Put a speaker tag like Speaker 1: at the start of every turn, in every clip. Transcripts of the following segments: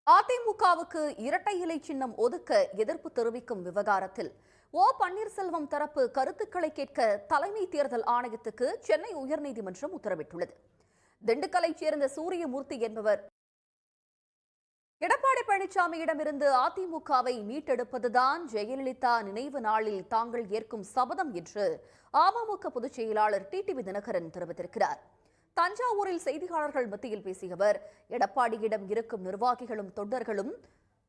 Speaker 1: அதிமுகவுக்கு இரட்டை இலை சின்னம் ஒதுக்க எதிர்ப்பு தெரிவிக்கும் விவகாரத்தில் பன்னீர்செல்வம் தரப்பு கருத்துக்களை கேட்க தலைமை தேர்தல் ஆணையத்துக்கு சென்னை உயர்நீதிமன்றம் உத்தரவிட்டுள்ளது. திண்டுக்கலைச் சேர்ந்த சூரியமூர்த்தி என்பவர் எடப்பாடி பழனிசாமியிடமிருந்து அதிமுகவை மீட்டெடுப்பதுதான் ஜெயலலிதா நினைவு நாளில் தாங்கள் ஏற்கும் சபதம் என்று அமமுக பொதுச் செயலாளர் டிடிவி தினகரன் தெரிவித்திருக்கிறார். தஞ்சாவூரில் செய்தியாளர்கள் மத்தியில் பேசிய அவர், எடப்பாடியிடம் இருக்கும் நிர்வாகிகளும் தொண்டர்களும்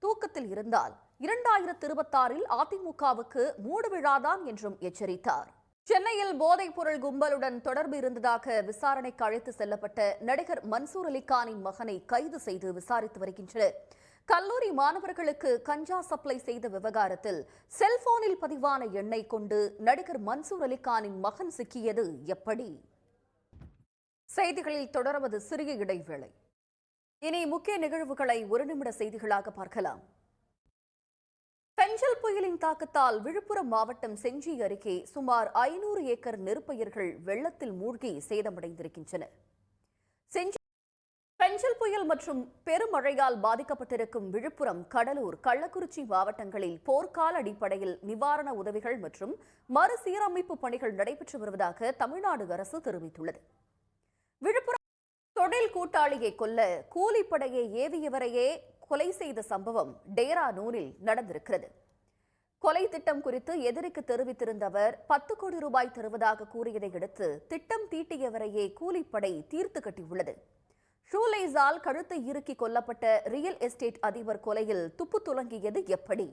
Speaker 1: தூக்கத்தில் இருந்தால் 2026 அதிமுகவுக்கு மூடு விழாதான் என்றும் எச்சரித்தார். சென்னையில் போதைப் பொருள் கும்பலுடன் தொடர்பு இருந்ததாக விசாரணைக்கு அழைத்து செல்லப்பட்ட நடிகர் மன்சூர் அலிகானின் மகனை கைது செய்து விசாரித்து வருகின்றனர். கல்லூரி மாணவர்களுக்கு கஞ்சா சப்ளை செய்த விவகாரத்தில் செல்போனில் பதிவான எண்ணை கொண்டு நடிகர் மன்சூர் அலிகானின் மகன் சிக்கியது எப்படி? செய்திகளில் தொடர்வது சிறிய இடைவேளை. இனி முக்கிய நிகழ்வுகளை ஒரு நிமிட செய்திகளாக பார்க்கலாம். பெஞ்சல் புயலின் தாக்கத்தால் விழுப்புரம் மாவட்டம் செஞ்சி அருகே சுமார் 500 ஏக்கர் நெற்பயிர்கள் வெள்ளத்தில் மூழ்கி சேதமடைந்திருக்கின்றன. பெஞ்சல் புயல் மற்றும் பெருமழையால் பாதிக்கப்பட்டிருக்கும் விழுப்புரம், கடலூர், கள்ளக்குறிச்சி மாவட்டங்களில் போர்க்கால அடிப்படையில் நிவாரண உதவிகள் மற்றும் மறுசீரமைப்பு பணிகள் நடைபெற்று வருவதாக தமிழ்நாடு அரசு தெரிவித்துள்ளது. விழுப்புரம் தொழில் கூட்டாளியை கொல்ல கூலிப்படையை ஏவியவரையே கொலை செய்த சம்பவம் டேராடூனில் நடந்திருக்கிறது. கொலை திட்டம் குறித்து எதிரிக்கு தெரிவித்திருந்த அவர் 10 கோடி ரூபாய் தருவதாக கூறியதை அடுத்து திட்டம் தீட்டியவரையே கூலிப்படை தீர்த்து கட்டியுள்ளது. ஷூலேஸால் கழுத்தை இறுக்கி கொல்லப்பட்ட ரியல் எஸ்டேட் அதிபர் கொலையில் துப்பு துலங்கியது எப்படி?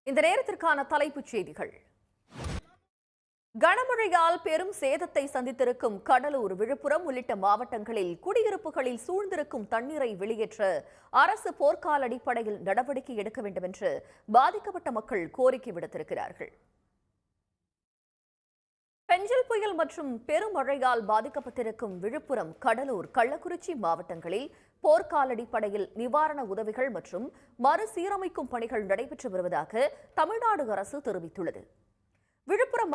Speaker 1: இந்த நேரத்திற்கான தலைப்புச் செய்திகள். கனமழையால் பெரும் சேதத்தை சந்தித்திருக்கும் கடலூர், விழுப்புரம் உள்ளிட்ட மாவட்டங்களில் குடியிருப்புகளில் சூழ்ந்திருக்கும் தண்ணீரை வெளியேற்ற அரசு போர்க்கால அடிப்படையில் நடவடிக்கை எடுக்க வேண்டும் என்று பாதிக்கப்பட்ட மக்கள் கோரிக்கை விடுத்திருக்கிறார்கள். பெஞ்சல் புயல் மற்றும் பெருமழையால் பாதிக்கப்பட்டிருக்கும் விழுப்புரம், கடலூர், கள்ளக்குறிச்சி மாவட்டங்களில் போர்க்கால அடிப்படையில் நிவாரண உதவிகள் மற்றும் மறுசீரமைக்கும் பணிகள் நடைபெற்று வருவதாக தமிழ்நாடு அரசு தெரிவித்துள்ளது. விழுப்புரம்